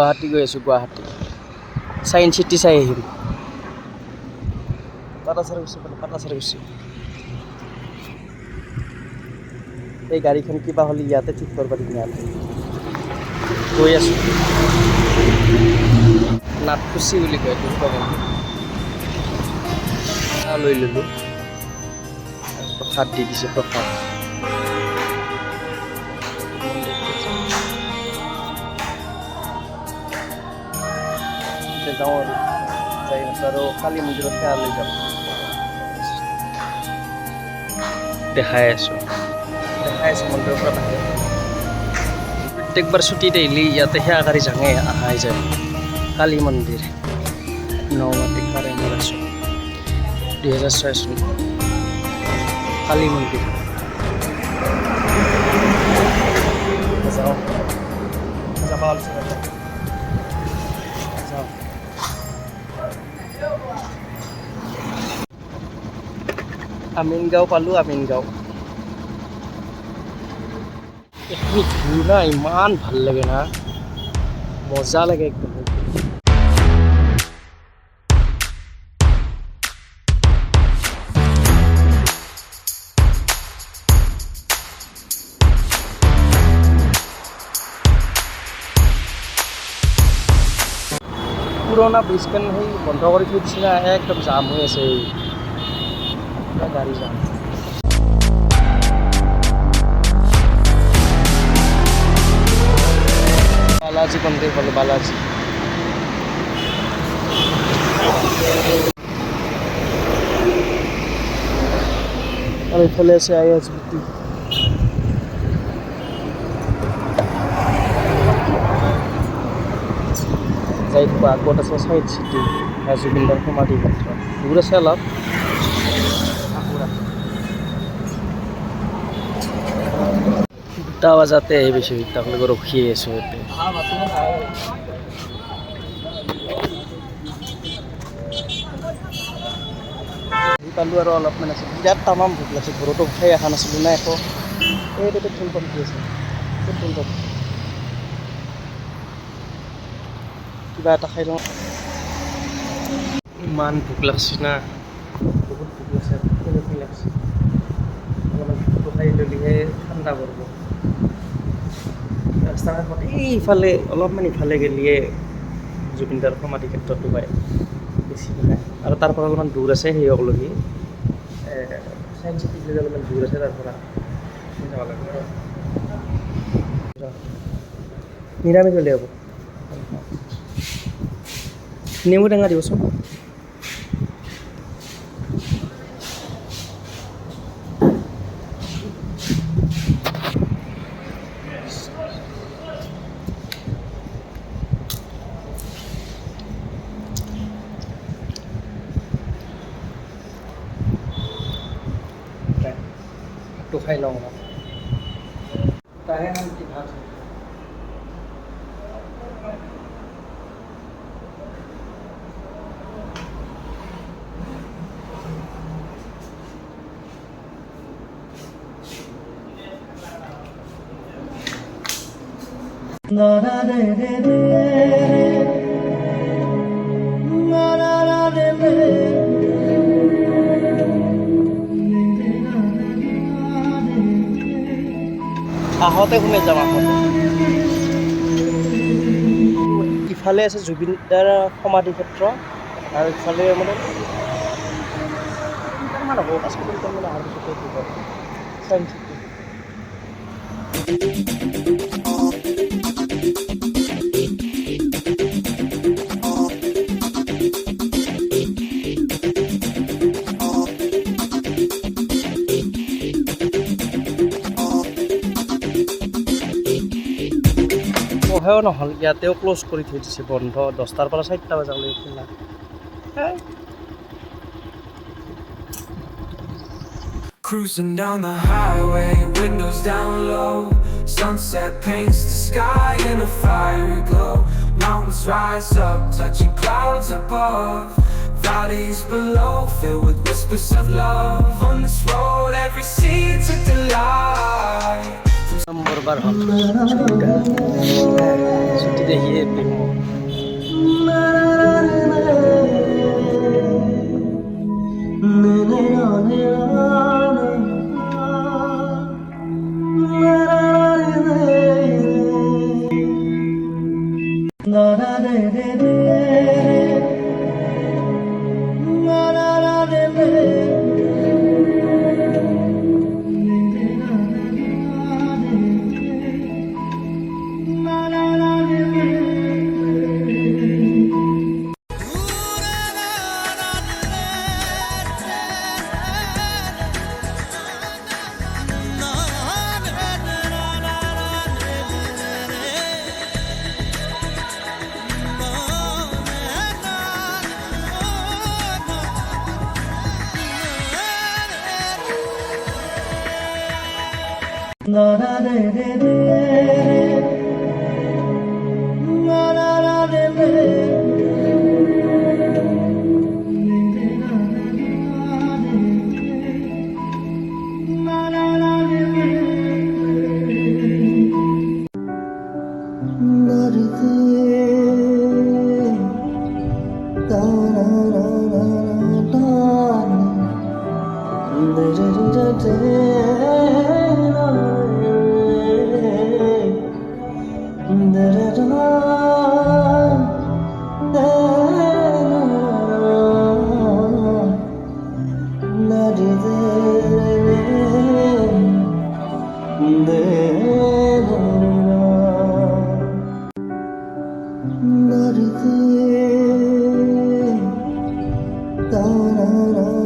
গুৱাহাটী গৈ আছোঁ, Guwahati science city চাই আহিম। পাটাচাৰ গৈছে। এই গাড়ীখন কিবা হ'লে ইয়াতে ঠিক কৰিব পাৰিম। ইয়াতে গৈ আছোঁ, নাথকুচি বুলি কয় লৈ ল'লোঁ। প্ৰসাদ দি দিছে, প্ৰসাদ যাওঁ আৰু যাই আছোঁ আৰু কালি মন্দিৰত সেৱা লৈ যাম। দেখাই আছোঁ মন্দিৰৰ পৰা বাহিৰ। প্ৰত্যেকবাৰ ছুটীত আহিলে ইয়াতে সেৱা কৰি যাঙে অহাই যায়। কালী মন্দিৰ নমাটিক পাৰে মোৰ আছোঁ 2006 চন কালী মন্দিৰ যাওঁ যাবা যাওঁ। আমিনগাঁও পালোঁ, আমিনগাঁও। এইখিনি ভিউ না ইমান ভাল লাগে না, মজা লাগে একদম। পুৰণা ব্ৰিজখন সেই বন্ধ কৰি থৈ দিছে না, একদম জাম হৈ আছে, পুৰা গাড়ী জাম। বালাজী মন্দিৰ পালোঁ, বালাজী। আৰু এইফালে আছে ISBT। যাই থাকোঁ। আগত আছে চাইন্স চিটি, জুবিনদাৰ সমাধি ক্ষেত্ৰ। দূৰ আছে অলপ। দুটা বজাতে আহি পাইছোঁ, এতিয়ালৈকে ৰখিয়ে আছোঁ ইয়াতে। পালোঁ আৰু অলপমান আছে, বিৰাট তামাম ভোক লাগিছে। ঘৰতো খাই অহা নাছিলোঁ না একো। এই পেট্ৰল পাম্প কি আছে, পেট্ৰল পাম্প কিবা এটা খাই লওঁ। ইমান ভোক লাগছে না, বহুত ভোক লাগছে, কেনেকৈ লাগছে। অলপমান ভোকটো খাই ল'লেহে ঠাণ্ডা পৰিব। ৰাস্তাৰ কাষত এইফালে অলপমান ইফালে গেলিয়ে জুবিনদাৰ সমাধি ক্ষেত্ৰটো পায় বেছি মানে। আৰু তাৰ পৰা অলপমান দূৰ আছে, সেইসকলকি চাইন্স চিটি অলপমান দূৰ আছে তাৰ পৰা যাব লাগে। নিৰামিষ হ'লে হ'ব। নেমু টেঙা দিবচোন। ভাতটো খাই লওঁ অলপ, তাহে শান্তি ভাত। আহোঁতে সোমাই যাম। ইফালে আছে জুবিনদাৰ সমাধি ক্ষেত্ৰ আৰু ইফালে মানে কিলোমিটাৰমান হ'ব, 5 কিলোমিটাৰমান অহাৰ পিছতে চাইন্স চিটি। পঢ়াও নহ'ল, ইয়াতেও ক্ল'জ কৰি থৈ দিছে, বন্ধ 10টাৰ পৰা 4টা বজালৈ খোলা। Cruising down the highway, windows down low. Sunset paints the sky in a fiery glow. Mountains rise up, touching clouds above. Valleys below, filled with whispers of love. On this road, every seed's a delight. নম্বরবার হল ছুটিটা ছুটি দেখিয়ে দেখব Da da da